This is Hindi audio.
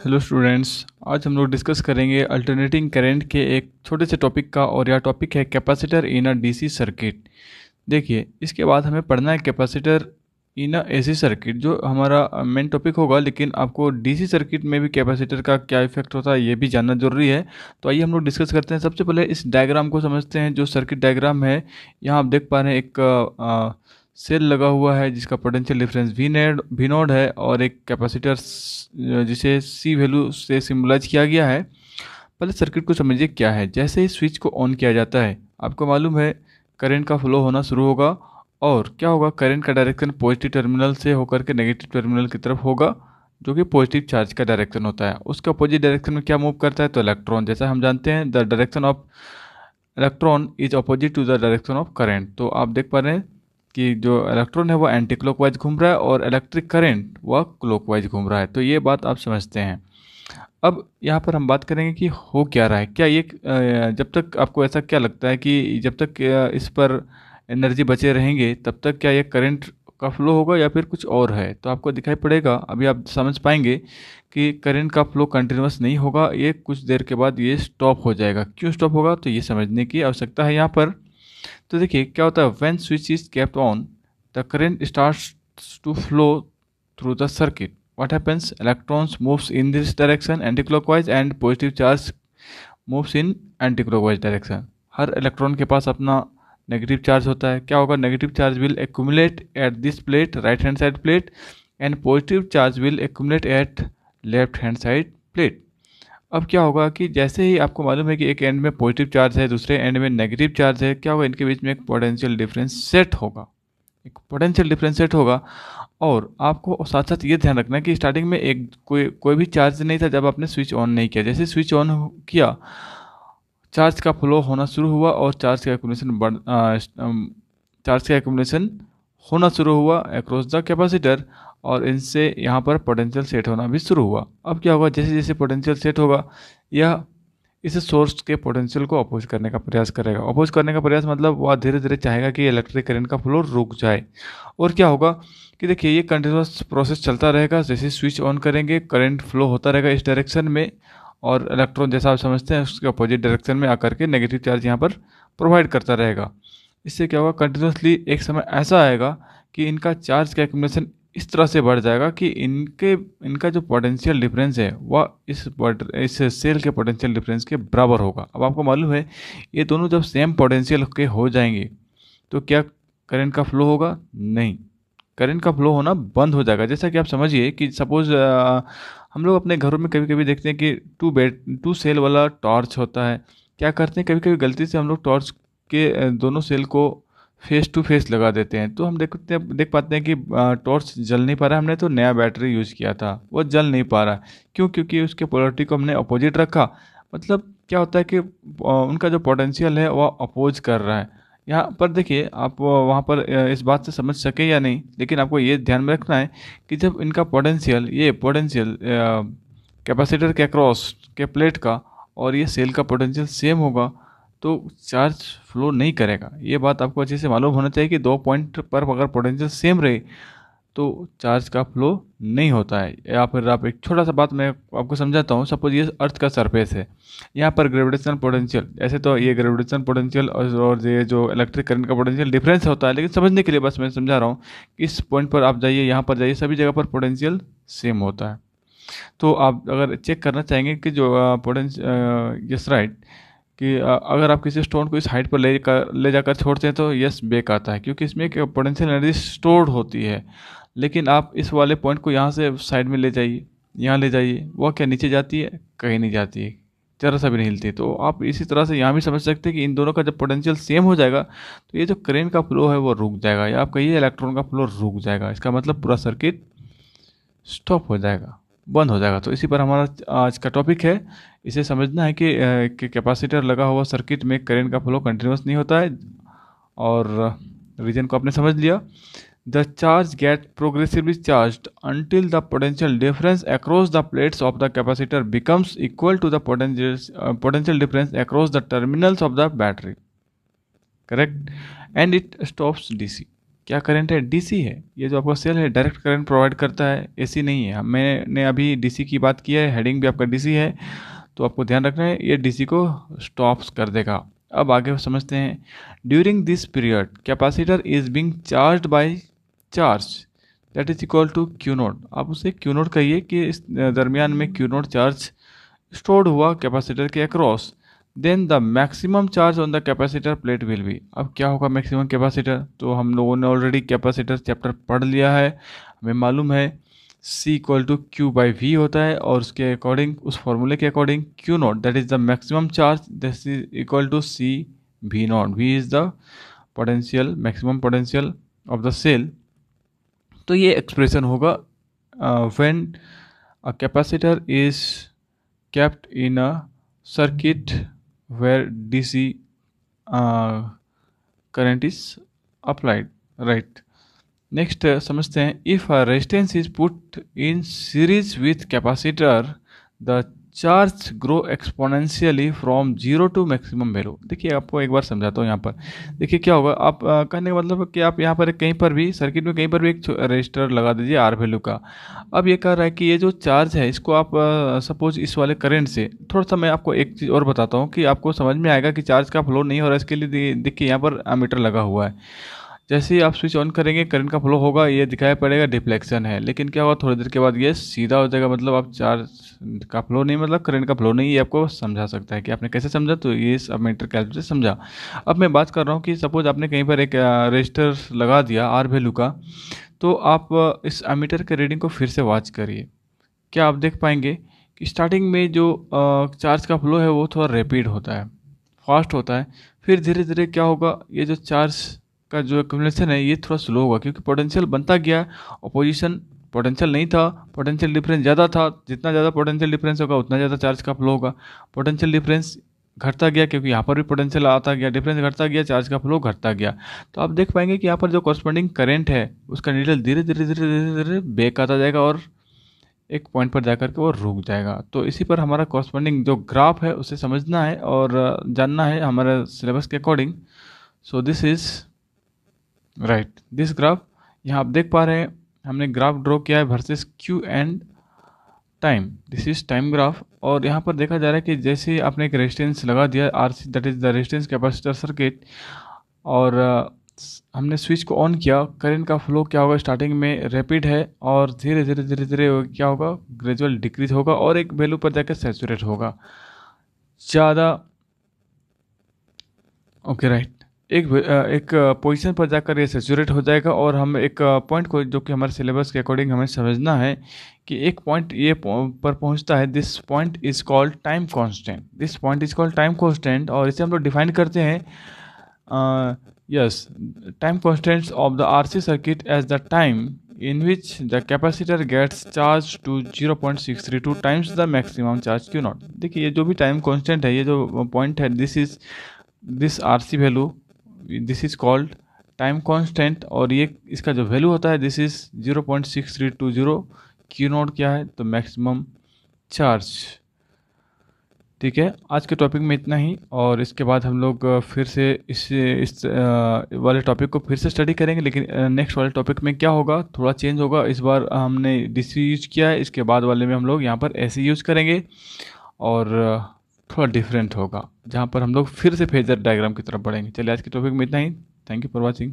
हेलो स्टूडेंट्स, आज हम लोग डिस्कस करेंगे अल्टरनेटिंग करंट के एक छोटे से टॉपिक का। और यह टॉपिक है capacitor in a DC circuit. देखिए, इसके बाद हमें पढ़ना है कैपेसिटर इन अ एसी सर्किट, जो हमारा मेन टॉपिक होगा। लेकिन आपको डीसी सर्किट में भी कैपेसिटर का क्या इफेक्ट होता है ये भी जानना जरूरी है। तो आइए हम लोग डिस्कस करते हैं। सबसे पहले इस डायग्राम को समझते हैं, जो सर्किट डायग्राम है। यहाँ आप देख पा रहे हैं एक सेल लगा हुआ है जिसका पोटेंशियल डिफरेंस वी नोड है, और एक कैपेसिटर जिसे सी वैल्यू से सिम्बलाइज किया गया है। पहले सर्किट को समझिए क्या है। जैसे ही स्विच को ऑन किया जाता है, आपको मालूम है करंट का फ्लो होना शुरू होगा। और क्या होगा, करंट का डायरेक्शन पॉजिटिव टर्मिनल से होकर के नेगेटिव टर्मिनल की तरफ होगा, जो कि पॉजिटिव चार्ज का डायरेक्शन होता है। उसका अपोजिट डायरेक्शन में क्या मूव करता है, तो इलेक्ट्रॉन। जैसा हम जानते हैं, the direction of electron is opposite to the direction of current. तो आप देख पा रहे हैं कि जो इलेक्ट्रॉन है वह एंटी क्लॉकवाइज घूम रहा है और इलेक्ट्रिक करंट वह क्लॉकवाइज घूम रहा है। तो ये बात आप समझते हैं। अब यहाँ पर हम बात करेंगे कि हो क्या रहा है। क्या ये जब तक आपको ऐसा क्या लगता है कि जब तक इस पर एनर्जी बचे रहेंगे तब तक क्या ये करंट का फ्लो होगा या फिर कुछ और है, तो आपको दिखाई पड़ेगा। अभी आप समझ पाएंगे कि करंट का फ्लो कंटिन्यूस नहीं होगा, ये कुछ देर के बाद ये स्टॉप हो जाएगा। क्यों स्टॉप होगा, तो ये समझने की आवश्यकता है यहाँ पर। तो देखिए क्या होता है, when switch is kept on the current starts to flow through the circuit. what happens, electrons moves in this direction anticlockwise and positive charge moves in anticlockwise direction। हर इलेक्ट्रॉन के पास अपना नेगेटिव चार्ज होता है। क्या होगा, negative charge will accumulate at this plate, right hand side plate, and positive charge will accumulate at left hand side plate. अब क्या होगा कि जैसे ही आपको मालूम है कि एक एंड में पॉजिटिव चार्ज है, दूसरे एंड में नेगेटिव चार्ज है, क्या होगा, इनके बीच में एक पोटेंशियल डिफरेंस सेट होगा। एक पोटेंशियल डिफरेंस सेट होगा। और आपको साथ साथ ये ध्यान रखना है कि स्टार्टिंग में एक कोई भी चार्ज नहीं था जब आपने स्विच ऑन नहीं किया। जैसे स्विच ऑन किया, चार्ज का फ्लो होना शुरू हुआ और चार्ज का एक्यूमुलेशन होना शुरू हुआ अक्रॉस द कैपेसिटर, और इनसे यहाँ पर पोटेंशियल सेट होना भी शुरू हुआ। अब क्या होगा, जैसे जैसे पोटेंशियल सेट होगा, यह इस सोर्स के पोटेंशियल को अपोज करने का प्रयास करेगा। अपोज करने का प्रयास मतलब वह धीरे धीरे चाहेगा कि इलेक्ट्रिक करंट का फ्लो रुक जाए। और क्या होगा कि देखिए, ये कंटिन्यूस प्रोसेस चलता रहेगा। जैसे स्विच ऑन करेंगे, करंट फ्लो होता रहेगा इस डायरेक्शन में, और इलेक्ट्रॉन जैसा आप समझते हैं उसके अपोजिट डायरेक्शन में आकर के नेगेटिव चार्ज यहाँ पर प्रोवाइड करता रहेगा। इससे क्या होगा, कंटिन्यूसली एक समय ऐसा आएगा कि इनका चार्ज का एक्यूमुलेशन इस तरह से बढ़ जाएगा कि इनका जो पोटेंशियल डिफरेंस है वह इस सेल के पोटेंशियल डिफरेंस के बराबर होगा। अब आपको मालूम है, ये दोनों जब सेम पोटेंशियल के हो जाएंगे तो क्या करंट का फ्लो होगा? नहीं, करंट का फ्लो होना बंद हो जाएगा। जैसा कि आप समझिए कि सपोज हम लोग अपने घरों में कभी कभी देखते हैं कि टू सेल वाला टॉर्च होता है। क्या करते हैं, कभी कभी गलती से हम लोग टॉर्च के दोनों सेल को फेस टू फेस लगा देते हैं, तो हम देख पाते हैं कि टॉर्च जल नहीं पा रहा है। हमने तो नया बैटरी यूज़ किया था, वो जल नहीं पा रहा है। क्यों? क्योंकि उसके पोलैरिटी को हमने अपोजिट रखा। मतलब क्या होता है कि उनका जो पोटेंशियल है वह अपोज कर रहा है। यहाँ पर देखिए, आप वहाँ पर इस बात से समझ सके या नहीं, लेकिन आपको ये ध्यान में रखना है कि जब इनका पोटेंशियल कैपेसिटर के अक्रॉस के प्लेट का और ये सेल का पोटेंशियल सेम होगा तो चार्ज फ्लो नहीं करेगा। ये बात आपको अच्छे से मालूम होना चाहिए कि दो पॉइंट पर अगर पोटेंशियल सेम रहे तो चार्ज का फ्लो नहीं होता है। या फिर आप एक छोटा सा बात मैं आपको समझाता हूँ। सपोज ये अर्थ का सरफेस है, यहाँ पर ग्रेविटेशनल पोटेंशियल, ऐसे तो ये ग्रेविटेशनल पोटेंशियल और ये जो इलेक्ट्रिक करंट का पोटेंशियल डिफरेंस होता है, लेकिन समझने के लिए बस मैं समझा रहा हूँ। इस पॉइंट पर आप जाइए, यहाँ पर जाइए, सभी जगह पर पोटेंशियल सेम होता है। तो आप अगर चेक करना चाहेंगे कि जो यस राइट, कि अगर आप किसी स्टोन को इस हाइट पर ले जाकर छोड़ते हैं तो यस बेक आता है, क्योंकि इसमें एक पोटेंशियल एनर्जी स्टोर्ड होती है। लेकिन आप इस वाले पॉइंट को यहाँ से साइड में ले जाइए, यहाँ ले जाइए, वह क्या नीचे जाती है? कहीं नहीं जाती है, जरा सा भी नहीं हिलती। तो आप इसी तरह से यहाँ भी समझ सकते हैं कि इन दोनों का जब पोटेंशियल सेम हो जाएगा तो ये जो करंट का फ्लो है वो रुक जाएगा, या आप कहिए इलेक्ट्रॉन का फ्लो रुक जाएगा। इसका मतलब पूरा सर्किट स्टॉप हो जाएगा, बंद हो जाएगा। तो इसी पर हमारा आज का टॉपिक है। इसे समझना है कि कैपेसिटर लगा हुआ सर्किट में करंट का फ्लो कंटिन्यूस नहीं होता है। और रीजन को आपने समझ लिया। The charge get progressively charged until the potential difference across the plates of the capacitor becomes equal to the potential difference across the terminals of the battery. Correct? And it stops DC. क्या करंट है, डीसी है। ये जो आपका सेल है डायरेक्ट करंट प्रोवाइड करता है, एसी नहीं है। मैंने अभी डीसी की बात की है, हेडिंग भी आपका डीसी है, तो आपको ध्यान रखना है ये डीसी को स्टॉप्स कर देगा। अब आगे समझते हैं। During this period capacitor is being charged by charge that is equal to Q naught. आप उसे क्यू नोट कहिए कि इस दरमियान में क्यू नोट चार्ज स्टोर्ड हुआ कैपेसिटर के अक्रॉस। Then the maximum charge on the capacitor plate will be. अब क्या होगा मैक्सिमम कैपेसिटर, तो हम लोगों ने ऑलरेडी कैपेसिटर चैप्टर पढ़ लिया है, हमें मालूम है C equal to Q by V होता है, और उसके अकॉर्डिंग, उस फॉर्मूले के according Q naught that is the maximum charge this is equal to C V naught. V is the potential, maximum potential of the cell. तो ये एक्सप्रेशन होगा when a capacitor is kept in a circuit where DC current is applied, right? Next समझते हैं, if a resistance is put in series with capacitor the charge grow exponentially from zero to maximum value. देखिए आपको एक बार समझाता हूँ यहाँ पर। देखिए क्या होगा, आप कहने का मतलब कि आप यहाँ पर कहीं पर भी सर्किट में कहीं पर भी एक रजिस्टर लगा दीजिए आर वैल्यू का। अब ये कह रहा है कि ये जो चार्ज है इसको आप सपोज इस वाले करंट से, थोड़ा सा मैं आपको एक चीज़ और बताता हूँ कि आपको समझ में आएगा कि चार्ज का फ्लो नहीं हो रहा है। इसके लिए देखिए यहाँ पर एमीटर लगा हुआ है, जैसे ही आप स्विच ऑन करेंगे करंट का फ्लो होगा, ये दिखाई पड़ेगा डिफ्लेक्शन है, लेकिन क्या होगा थोड़ी देर के बाद ये सीधा हो जाएगा। मतलब आप चार्ज का फ्लो नहीं, मतलब करंट का फ्लो नहीं। ये आपको समझा सकता है कि आपने कैसे समझा, तो ये इस एमीटर कैलकुलेटर से समझा। अब मैं बात कर रहा हूँ कि सपोज आपने कहीं पर एक रजिस्टर लगा दिया आर वैल्यू का, तो आप इस एमीटर के रीडिंग को फिर से वॉच करिए। क्या आप देख पाएंगे कि स्टार्टिंग में जो चार्ज का फ्लो है वो थोड़ा रैपिड होता है, फास्ट होता है, फिर धीरे धीरे क्या होगा, ये जो चार्ज का जो एक्यूमुलेशन है ये थोड़ा स्लो होगा, क्योंकि पोटेंशियल बनता गया, अपोजिशन पोटेंशियल नहीं था, पोटेंशियल डिफरेंस ज़्यादा था। जितना ज़्यादा पोटेंशियल डिफरेंस होगा उतना ज़्यादा चार्ज का फ्लो होगा। पोटेंशियल डिफरेंस घटता गया, क्योंकि यहाँ पर भी पोटेंशियल आता गया, डिफरेंस घटता गया, चार्ज का फ्लो घटता गया। तो आप देख पाएंगे कि यहाँ पर जो कॉरस्पॉन्डिंग करंट है उसका नीडल धीरे धीरे धीरे धीरे धीरे बैक आता जाएगा और एक पॉइंट पर जाकर के वो रुक जाएगा। तो इसी पर हमारा कॉरस्पॉन्डिंग जो ग्राफ है उसे समझना है और जानना है हमारे सिलेबस के according. So this is right this graph. यहाँ आप देख पा रहे हैं हमने ग्राफ ड्रॉ किया है versus Q and time. This is time graph. और यहाँ पर देखा जा रहा है कि जैसे आपने एक रेजिस्टेंस लगा दिया R C, that is the resistance capacitor circuit, और हमने स्विच को ऑन किया, करंट का फ्लो क्या होगा, स्टार्टिंग में रैपिड है और धीरे धीरे धीरे धीरे क्या होगा, ग्रेजुअल डिक्रीज होगा और एक वैल्यू पर जाकर सैचुरेट होगा ज़्यादा। ओके राइट, एक पोजीशन पर जाकर ये सैचुरेट हो जाएगा। और हम एक पॉइंट को, जो कि हमारे सिलेबस के अकॉर्डिंग हमें समझना है कि एक पॉइंट ये पर पहुंचता है, this point is called time constant. This point is called time constant, और इसे हम लोग डिफाइन करते हैं as time constants of the RC circuit as the time in which the capacitor gets charged to 0.632 times the maximum charge Q not. देखिए ये जो भी टाइम कांस्टेंट है, ये जो पॉइंट है, this RC value, this is called time constant, और ये इसका जो वैल्यू होता है दिस इज 0.6320। Q नॉट क्या है, तो मैक्सिमम चार्ज। ठीक है, आज के टॉपिक में इतना ही, और इसके बाद हम लोग फिर से इस वाले टॉपिक को फिर से स्टडी करेंगे। लेकिन नेक्स्ट वाले टॉपिक में क्या होगा, थोड़ा चेंज होगा। इस बार हमने डीसी यूज किया है, इसके बाद वाले में हम लोग यहाँ पर एसी यूज करेंगे, और थोड़ा डिफरेंट होगा, जहाँ पर हम लोग फिर से फेजर डायग्राम की तरफ बढ़ेंगे। चलिए आज के टॉपिक में इतना ही। Thank you for watching.